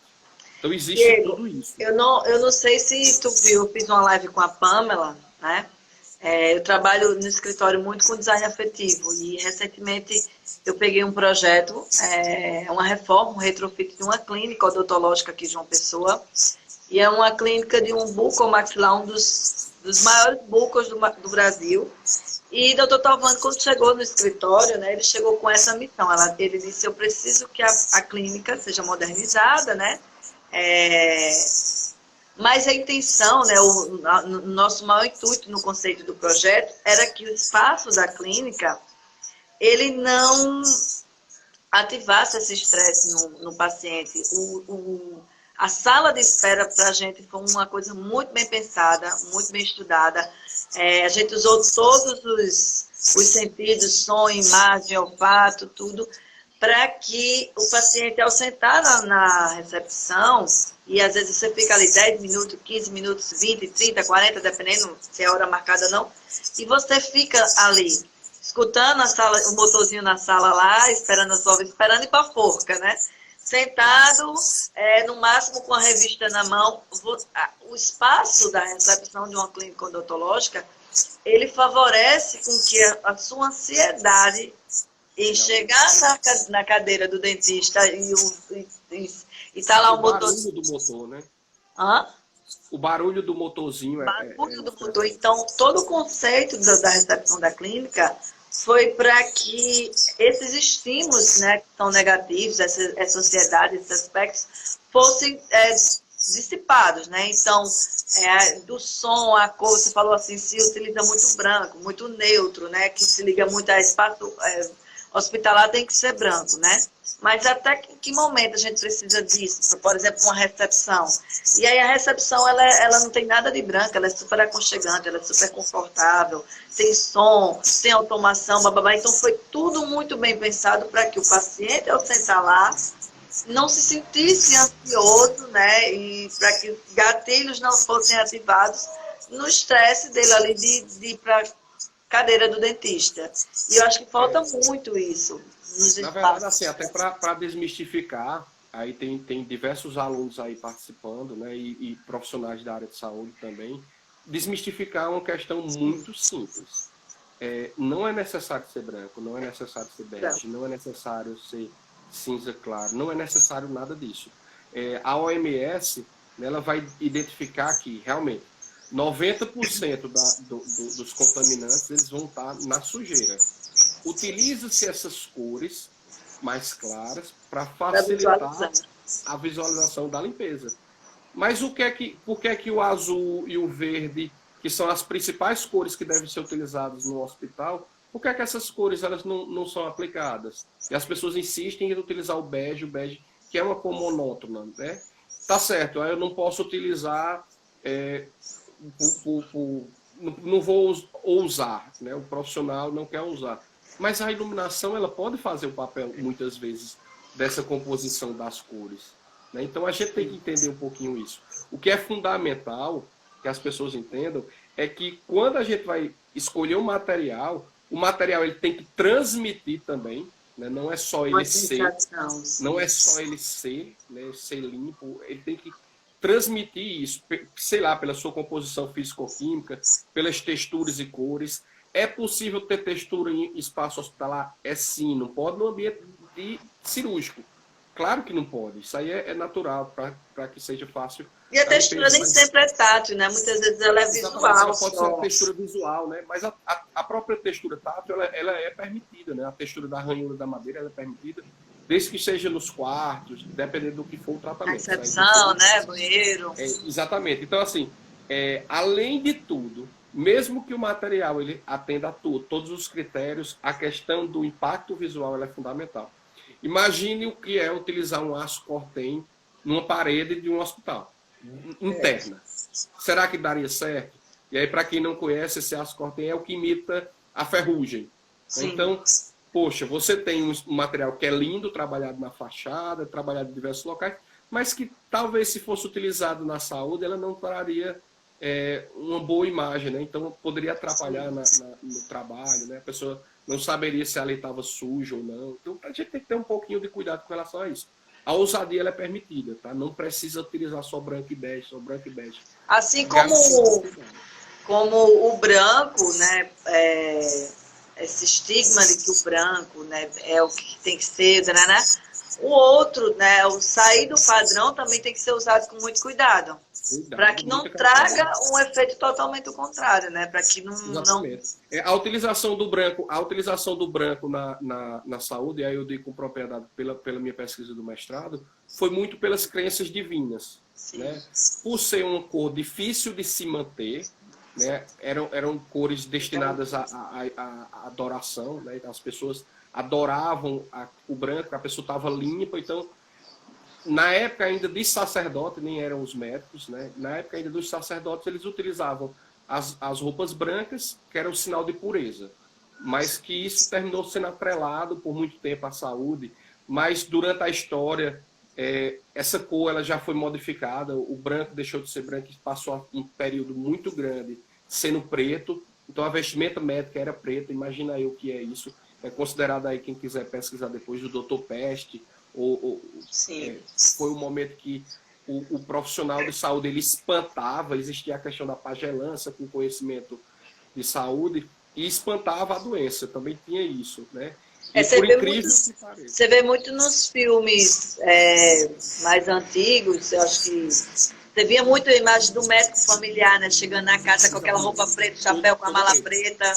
Então existe Diego, tudo isso. Eu não sei se tu viu, eu fiz uma live com a Pamela, né? Eu trabalho no escritório muito com design afetivo e recentemente eu peguei um projeto, uma reforma, um retrofit de uma clínica odontológica aqui de João Pessoa, e é uma clínica de um bucomaxilar, um dos maiores bucos do Brasil. E o doutor Talvani, quando chegou no escritório, né, ele chegou com essa missão. Ele disse, eu preciso que a clínica seja modernizada, né? Mas a intenção, né, o nosso maior intuito no conceito do projeto era que o espaço da clínica, ele não ativasse esse estresse no paciente. A sala de espera para a gente foi uma coisa muito bem pensada, muito bem estudada. A gente usou todos os sentidos, som, imagem, olfato, tudo, para que o paciente, ao sentar na recepção, e às vezes você fica ali 10 minutos, 15 minutos, 20, 30, 40, dependendo se é hora marcada ou não, e você fica ali, escutando o motorzinho na sala lá, esperando a sua vez, esperando ir para a forca, né? Sentado, no máximo com a revista na mão. O espaço da recepção de uma clínica odontológica, ele favorece com que a sua ansiedade em chegar na cadeira do dentista e tá lá o motor. O barulho do motor, né? Hã? O barulho do motorzinho barulho do motor. Então, todo o conceito da recepção da clínica foi para que esses estímulos, né, que são negativos, essa ansiedade, esses aspectos, fossem dissipados, né? Então, do som, a cor, você falou assim, se utiliza muito branco, muito neutro, né? Que se liga muito a espaço hospitalar, tem que ser branco, né? Mas até que momento a gente precisa disso? Por exemplo, uma recepção. E aí a recepção, ela não tem nada de branco, ela é super aconchegante, ela é super confortável, tem som, tem automação, bababá. Então foi tudo muito bem pensado para que o paciente, ao sentar lá, não se sentisse ansioso, né? E para que gatilhos não fossem ativados no estresse dele ali de ir para cadeira do dentista. E eu acho que falta muito isso nos espaços. Na verdade, assim, até para desmistificar, aí tem diversos alunos aí participando, né, e profissionais da área de saúde também. Desmistificar é uma questão muito simples. não é necessário ser branco, não é necessário ser bege, não é necessário ser cinza claro, não é necessário nada disso. A OMS, né, ela vai identificar que, realmente, 90% dos contaminantes eles vão estar na sujeira. Utiliza-se essas cores mais claras para facilitar a visualização da limpeza. Mas por que é que o azul e o verde, que são as principais cores que devem ser utilizadas no hospital, por que é que essas cores elas não são aplicadas? E as pessoas insistem em utilizar o bege, que é uma cor monótona, né? Tá certo, eu não posso utilizar, não vou ousar, né? O profissional não quer usar. Mas a iluminação ela pode fazer o papel, muitas vezes, dessa composição das cores. Né? Então a gente tem que entender um pouquinho isso. O que é fundamental, que as pessoas entendam, é que quando a gente vai escolher um material, o material ele tem que transmitir também, né? Não é só ele ser, não é só ele ser, né? Ser limpo, ele tem que transmitir isso, sei lá, pela sua composição físico-química, pelas texturas e cores. É possível ter textura em espaço hospitalar? É sim, não pode no ambiente cirúrgico. Claro que não pode, isso aí é natural para que seja fácil. E a textura nem sempre é tátil, né? Muitas vezes ela é visual. Ela pode ser uma textura visual, né? Mas a própria textura tátil ela é permitida, né? A textura da ranhura da madeira ela é permitida, desde que seja nos quartos, dependendo do que for o tratamento. Recepção, né? Banheiro. Exatamente. Então, assim, além de tudo, mesmo que o material ele atenda a todos os critérios, a questão do impacto visual ela é fundamental. Imagine o que é utilizar um aço cortem numa parede de um hospital interna. Será que daria certo? E aí, para quem não conhece, esse aço cortem é o que imita a ferrugem. Sim. Então, poxa, você tem um material que é lindo, trabalhado na fachada, trabalhado em diversos locais, mas que talvez se fosse utilizado na saúde, ela não traria uma boa imagem, né? Então poderia atrapalhar no trabalho, né? A pessoa não saberia se ali estava sujo ou não. Então a gente tem que ter um pouquinho de cuidado com relação a isso. A ousadia ela é permitida, tá? Não precisa utilizar só branco e bege, só branco e bege. Assim como o branco, né? Esse estigma de que o branco, né, é o que tem que ser, né? O outro, né, o sair do padrão também tem que ser usado com muito cuidado. Para que não traga um efeito totalmente contrário, né? Para que não. Exatamente. A utilização do branco na saúde, e aí eu digo com propriedade pela minha pesquisa do mestrado, foi muito pelas crenças divinas. Né? Por ser uma cor difícil de se manter, né? Eram cores destinadas à adoração, né? As pessoas adoravam o branco, a pessoa estava limpa, então na época ainda de sacerdote, nem eram os médicos, né? Na época ainda dos sacerdotes, eles utilizavam as roupas brancas, que era o sinal de pureza, mas que isso terminou sendo atrelado por muito tempo à saúde, mas durante a história, essa cor ela já foi modificada, o branco deixou de ser branco e passou um período muito grande sendo preto, então a vestimenta médica era preta, imagina aí o que é isso, é considerado aí, quem quiser pesquisar depois, do Dr. Peste, foi um momento que o profissional de saúde ele espantava, existia a questão da pagelância com conhecimento de saúde, e espantava a doença, também tinha isso, né? Você vê muito nos filmes mais antigos, eu acho que você via muito a imagem do médico familiar, né? Chegando na casa com aquela roupa preta, chapéu com a mala preta.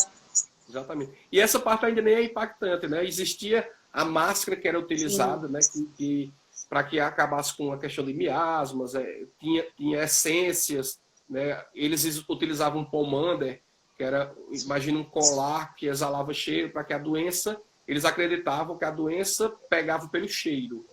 Exatamente. E essa parte ainda nem é impactante, né? Existia a máscara que era utilizada, né? Para que acabasse com a questão de miasmas, tinha essências, né? Eles utilizavam um pomander, que era, imagina, um colar que exalava cheiro, para que a doença, eles acreditavam que a doença pegava pelo cheiro.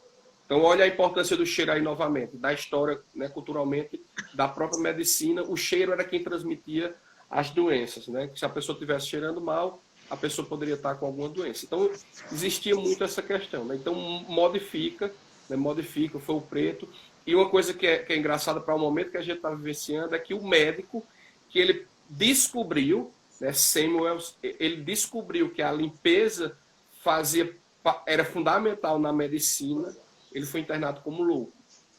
Então, olha a importância do cheiro aí novamente, da história, né, culturalmente, da própria medicina, o cheiro era quem transmitia as doenças, né? Se a pessoa estivesse cheirando mal, a pessoa poderia estar com alguma doença. Então, existia muito essa questão, né? Então, modifica, foi o preto. E uma coisa que é engraçada para o momento que a gente está vivenciando é que o médico, que ele descobriu, né, Samuels, ele descobriu que a limpeza era fundamental na medicina, ele foi internado como louco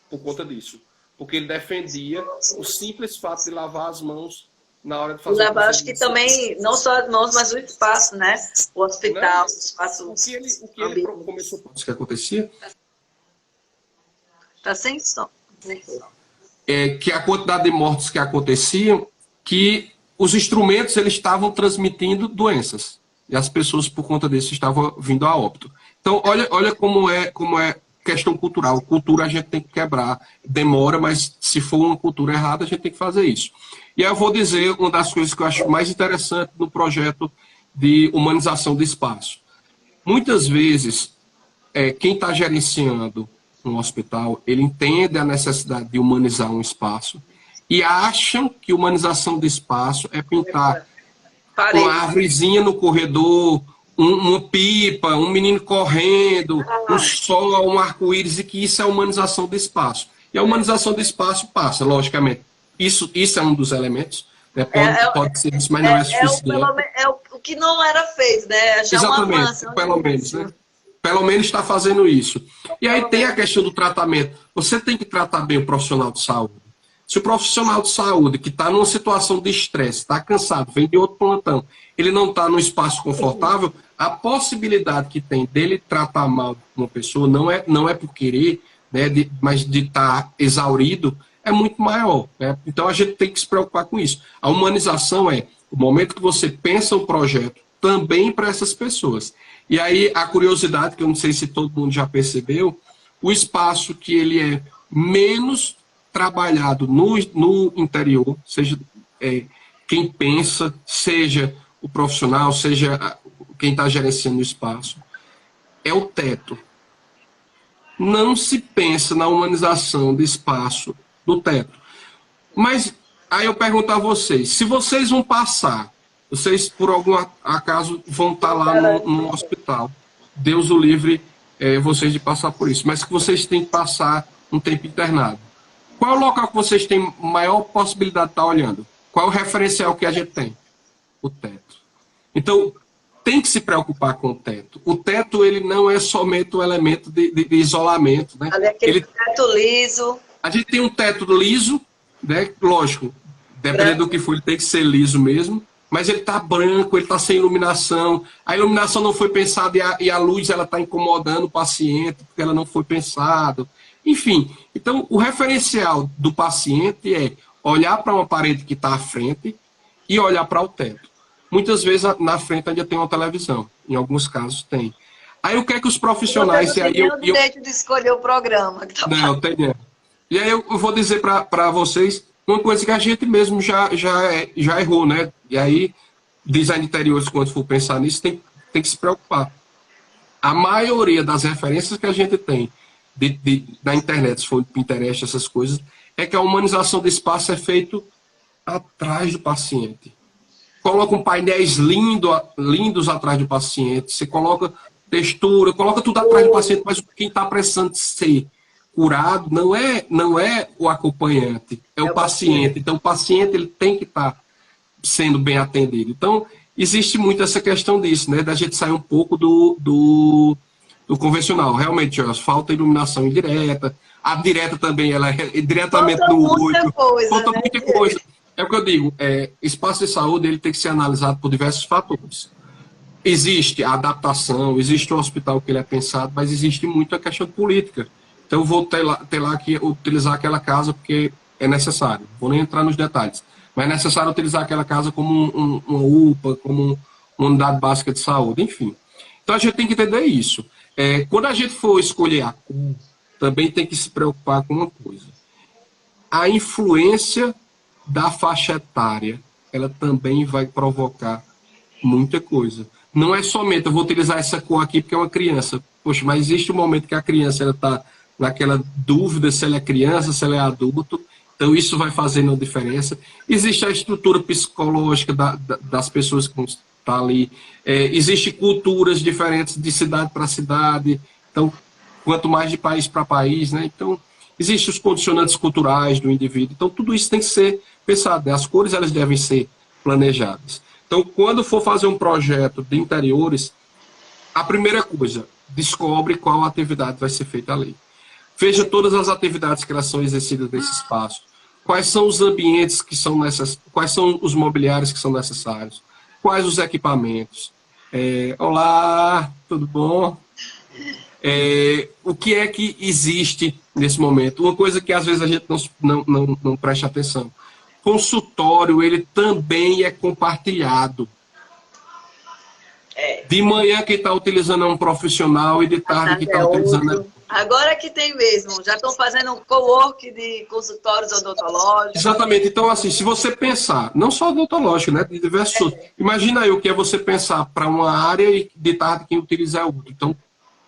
por conta disso. Porque ele defendia o simples fato de lavar as mãos na hora de fazer Eu acho que também, não só nós, mas o espaço, né? O hospital, o espaço. O que ele começou. O que acontecia? Está sem som. Que a quantidade de mortes que aconteciam, que os instrumentos eles estavam transmitindo doenças. E as pessoas, por conta disso, estavam vindo a óbito. Então, olha como é questão cultural. Cultura a gente tem que quebrar. Demora, mas se for uma cultura errada, a gente tem que fazer isso. E aí eu vou dizer uma das coisas que eu acho mais interessante no projeto de humanização do espaço. Muitas vezes, quem está gerenciando um hospital, ele entende a necessidade de humanizar um espaço e acham que humanização do espaço é pintar uma árvorezinha no corredor, uma pipa, um menino correndo, um sol, um arco-íris, e que isso é a humanização do espaço. E a humanização do espaço passa, logicamente. Isso é um dos elementos, né? Pode ser isso, mas não é suficiente. O que não era feito, né? Já exatamente, pelo menos, né? Pelo menos está fazendo isso. E aí tem a questão do tratamento. Você tem que tratar bem o profissional de saúde. Se o profissional de saúde, que está numa situação de estresse, está cansado, vem de outro plantão, ele não está num espaço confortável, a possibilidade que tem dele tratar mal uma pessoa não é por querer, né, mas de estar exaurido, é muito maior. Né? Então a gente tem que se preocupar com isso. A humanização é o momento que você pensa um projeto também para essas pessoas. E aí a curiosidade, que eu não sei se todo mundo já percebeu, o espaço que ele é menos trabalhado no interior, seja quem pensa, seja o profissional, seja quem está gerenciando o espaço, é o teto. Não se pensa na humanização do espaço do teto. Mas aí eu pergunto a vocês, se vocês vão passar, vocês por algum acaso vão estar lá no hospital, Deus o livre vocês de passar por isso, mas que vocês têm que passar um tempo internado. Qual é o local que vocês têm maior possibilidade de estar olhando? Qual é o referencial que a gente tem? O teto. Então, tem que se preocupar com o teto. O teto, ele não é somente um elemento de isolamento. Né? Ali aquele teto liso. A gente tem um teto liso, né? Lógico, dependendo do que for, ele tem que ser liso mesmo, mas ele está branco, ele está sem iluminação. A iluminação não foi pensada e a luz está incomodando o paciente, porque ela não foi pensada. Enfim, então o referencial do paciente é olhar para uma parede que está à frente e olhar para o teto. Muitas vezes na frente ainda tem uma televisão, em alguns casos tem. Aí o que é que os profissionais... Você não tem o direito de escolher o programa. Que tá não, tem não. E aí eu vou dizer para vocês uma coisa que a gente mesmo já errou, né? E aí, design de interiores, quando for pensar nisso, tem que se preocupar. A maioria das referências que a gente tem da internet, se for Pinterest, essas coisas, é que a humanização do espaço é feito atrás do paciente. Coloca painéis lindos atrás do paciente, você coloca textura, coloca tudo atrás do paciente, mas quem está precisando ser curado não é o acompanhante, é o paciente. Então o paciente ele tem que estar sendo bem atendido. Então existe muito essa questão disso, né, da gente sair um pouco do convencional. Realmente, falta iluminação indireta, a direta também, ela é diretamente no olho. Falta muita coisa. É o que eu digo, espaço de saúde ele tem que ser analisado por diversos fatores. Existe a adaptação, existe o hospital que ele é pensado, mas existe muito a questão política. Então eu vou ter lá que utilizar aquela casa porque é necessário. Vou nem entrar nos detalhes. Mas é necessário utilizar aquela casa como uma UPA, como uma unidade básica de saúde, enfim. Então a gente tem que entender isso. Quando a gente for escolher a cor, também tem que se preocupar com uma coisa. A influência da faixa etária, ela também vai provocar muita coisa. Não é somente, eu vou utilizar essa cor aqui porque é uma criança. Poxa, mas existe um momento que a criança está naquela dúvida se ela é criança, se ela é adulto, então isso vai fazendo uma diferença. Existe a estrutura psicológica das pessoas que estão ali, existem culturas diferentes de cidade para cidade, então quanto mais de país para país, né? Então existem os condicionantes culturais do indivíduo, então tudo isso tem que ser pensado, né? As cores elas devem ser planejadas. Então quando for fazer um projeto de interiores, a primeira coisa, descobre qual atividade vai ser feita ali. Veja todas as atividades que elas são exercidas nesse espaço. quais são os ambientes que são necessários, quais são os mobiliários que são necessários, quais os equipamentos. Olá, tudo bom? O que é que existe nesse momento? Uma coisa que às vezes a gente não presta atenção. Consultório, ele também é compartilhado. De manhã quem está utilizando é um profissional e de tarde quem está utilizando é... Agora que tem mesmo, já estão fazendo um co-work de consultórios odontológicos. Exatamente, então assim, se você pensar, não só odontológico, né, de diversos outros, imagina aí o que é você pensar para uma área e de tarde quem utilizar é outra. Então,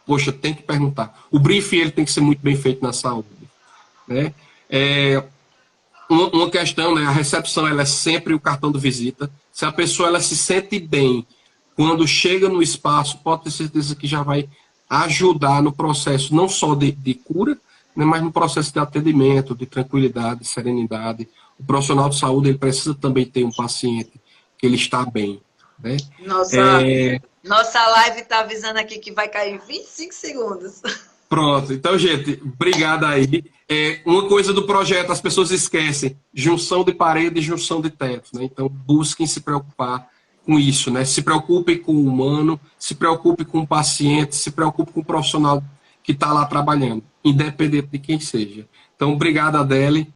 poxa, tem que perguntar. O briefing ele tem que ser muito bem feito na saúde, né? Uma questão, né, a recepção ela é sempre o cartão de visita. Se a pessoa ela se sente bem quando chega no espaço, pode ter certeza que já vai ajudar no processo não só de cura, né, mas no processo de atendimento, de tranquilidade, de serenidade. O profissional de saúde ele precisa também ter um paciente que ele está bem, né? Nossa live está avisando aqui que vai cair em 25 segundos. Pronto. Então, gente, obrigado aí. Uma coisa do projeto, as pessoas esquecem, junção de parede e junção de teto, né? Então, busquem se preocupar com isso, né? Se preocupem com o humano, se preocupe com o paciente, se preocupe com o profissional que está lá trabalhando, independente de quem seja. Então, obrigado, Adele.